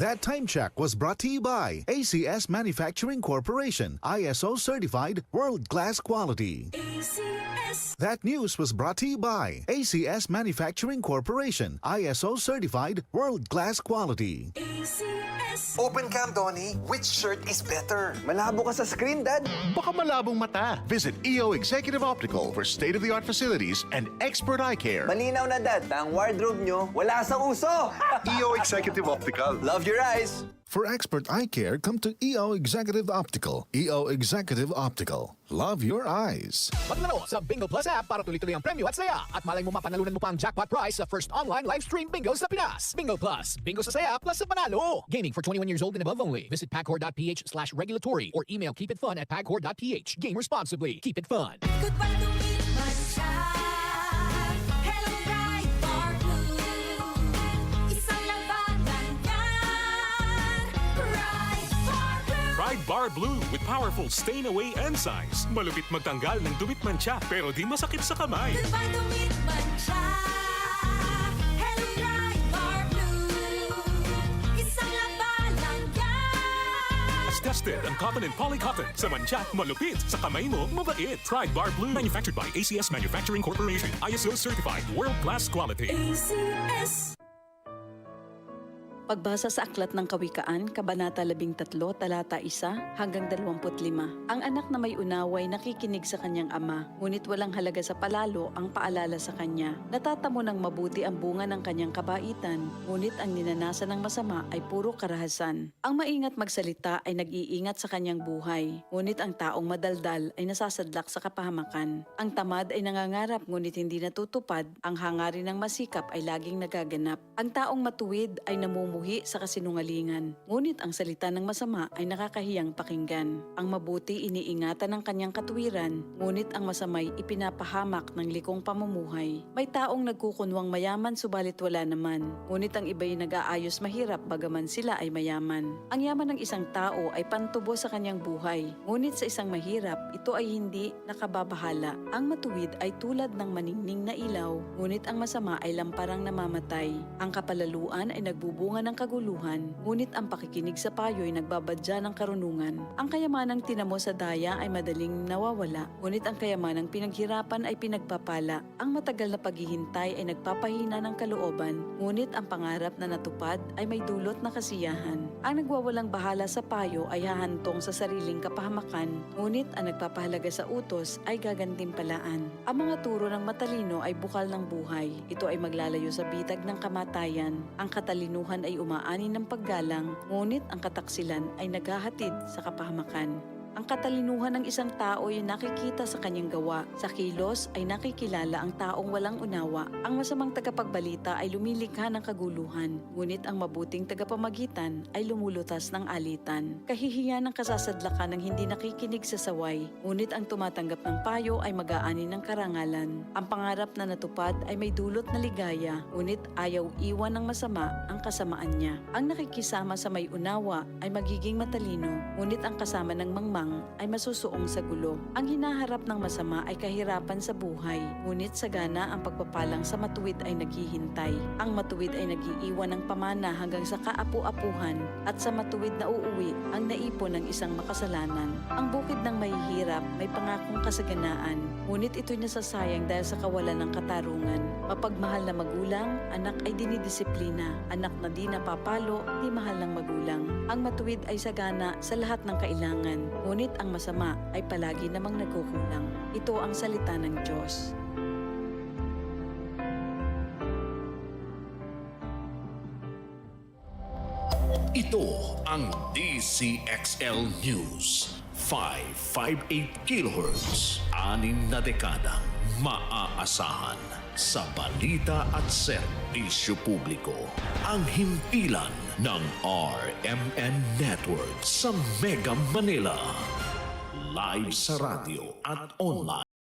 That time check was brought to you by ACS Manufacturing Corporation, ISO certified world-class quality. ACS. That news was brought to you by ACS Manufacturing Corporation, ISO certified world-class quality. ACS. Open cam, Donnie. Which shirt is better? Malabo ka sa screen, Dad. Baka malabong mata. Visit EO Executive Optical for state-of-the-art facilities and expert eye care. Malinaw na, Dad. Ang wardrobe nyo, wala sa uso. EO Executive Optical. Love your eyes. For expert eye care, come to EO Executive Optical. EO Executive Optical. Love your eyes. Maglaro sa Bingo Plus app para tuloy-tuloy ang premyo at saya. At malay mo mapanalunan mo pa ang jackpot prize sa first online live stream bingo sa Pinas. Bingo Plus. Bingo sa saya plus sa panalo. Gaming for 21 years old and above only. Visit pagcor.ph/regulatory or email keepitfun@pagcor.ph. Game responsibly. Keep it fun. Goodbye to meet my child. Hello, bright bar blue. Isang labanan yan. Bright bar blue. Pride Bar Blue with powerful stain-away enzymes. Malupit magtanggal ng dumit mancha pero di masakit sa kamay. Goodbye to meet my child. Hello, bright bar blue. Isang labanan yan. As tested ang cotton and polycotton. Sa mancha, malupit. Sa kamay mo, mabait. Pride Bar Blue. Manufactured by ACS Manufacturing Corporation. ISO certified. World-class quality. ACS. Pagbasa sa Aklat ng Kawikaan, Kabanata 13, Talata 1 hanggang 25. Ang anak na may unaway nakikinig sa kanyang ama, ngunit walang halaga sa palalo ang paalala sa kanya. Natatamo ng mabuti ang bunga ng kanyang kabaitan, ngunit ang ninanasan ng masama ay puro karahasan. Ang maingat magsalita ay nag-iingat sa kanyang buhay, ngunit ang taong madaldal ay nasasadlak sa kapahamakan. Ang tamad ay nangangarap ngunit hindi natutupad, ang hangarin ng masikap ay laging nagaganap. Ang taong matuwid ay namumuhi sa kasinungalingan, ngunit ang salita ng masama ay nakakahiyang pakinggan. Ang mabuti iniingatan ng kanyang katuwiran, ngunit ang masamay ipinapahamak ng likong pamumuhay. May taong nagkukunwang mayaman subalit wala naman, ngunit ang iba'y nag-aayos mahirap bagaman sila ay mayaman. Ang yaman ng isang tao ay pantubo sa kanyang buhay, ngunit sa isang mahirap, ito ay hindi nakababahala. Ang matuwid ay tulad ng maningning na ilaw, ngunit ang masama ay lamparang namamatay. Ang kapalaluan ay nagbubunga ng kaguluhan, ngunit ang pakikinig sa payo ay nagbabadya ng karunungan. Ang kayamanang tinamo sa daya ay madaling nawawala, ngunit ang kayamanang pinaghirapan ay pinagpapala. Ang matagal na paghihintay ay nagpapahina ng kalooban, ngunit ang pangarap na natupad ay may dulot na kasiyahan. Ang nagwawalang bahala sa payo ay hahantong sa sariling kapahamakan, ngunit ang nagpapahalaga sa utos ay gagantimpalaan. Ang mga turo ng matalino ay bukal ng buhay. Ito ay maglalayo sa bitag ng kamatayan. Ang katalinuhan ay umaani ng paggalang, ngunit ang kataksilan ay naghahatid sa kapahamakan. Ang katalinuhan ng isang tao ay nakikita sa kanyang gawa. Sa kilos ay nakikilala ang taong walang unawa. Ang masamang tagapagbalita ay lumilikha ng kaguluhan, ngunit ang mabuting tagapamagitan ay lumulutas ng alitan. Kahihiyan ng kasasadlakan ng hindi nakikinig sa saway, ngunit ang tumatanggap ng payo ay mag-aani ng karangalan. Ang pangarap na natupad ay may dulot na ligaya, ngunit ayaw iwan ng masama ang kasamaan niya. Ang nakikisama sa may unawa ay magiging matalino, ngunit ang kasama ng mangmang ay masusuong sa gulo. Ang hinaharap ng masama ay kahirapan sa buhay, ngunit sagana ang pagpapalang sa matuwid ay naghihintay. Ang matuwid ay nag-iiwan ng pamana hanggang sa kaapu-apuhan, at sa matuwid na uuwi ang naipon ng isang makasalanan. Ang bukid ng mahihirap may pangakong kasaganaan, ngunit ito'y nasasayang dahil sa kawalan ng katarungan. Mapagmahal na magulang, anak ay dinidisiplina. Anak na di napapalo, di mahal ng magulang. Ang matuwid ay sagana sa lahat ng kailangan, ngunit ang masama ay palagi namang nagkukulang. Ito ang salita ng Diyos. Ito ang DCXL News. 558 kHz. 6 na dekadang maaasahan sa balita at serbisyo publiko. Ang himpilan ng RMN Network sa Mega Manila. Live sa radyo at online.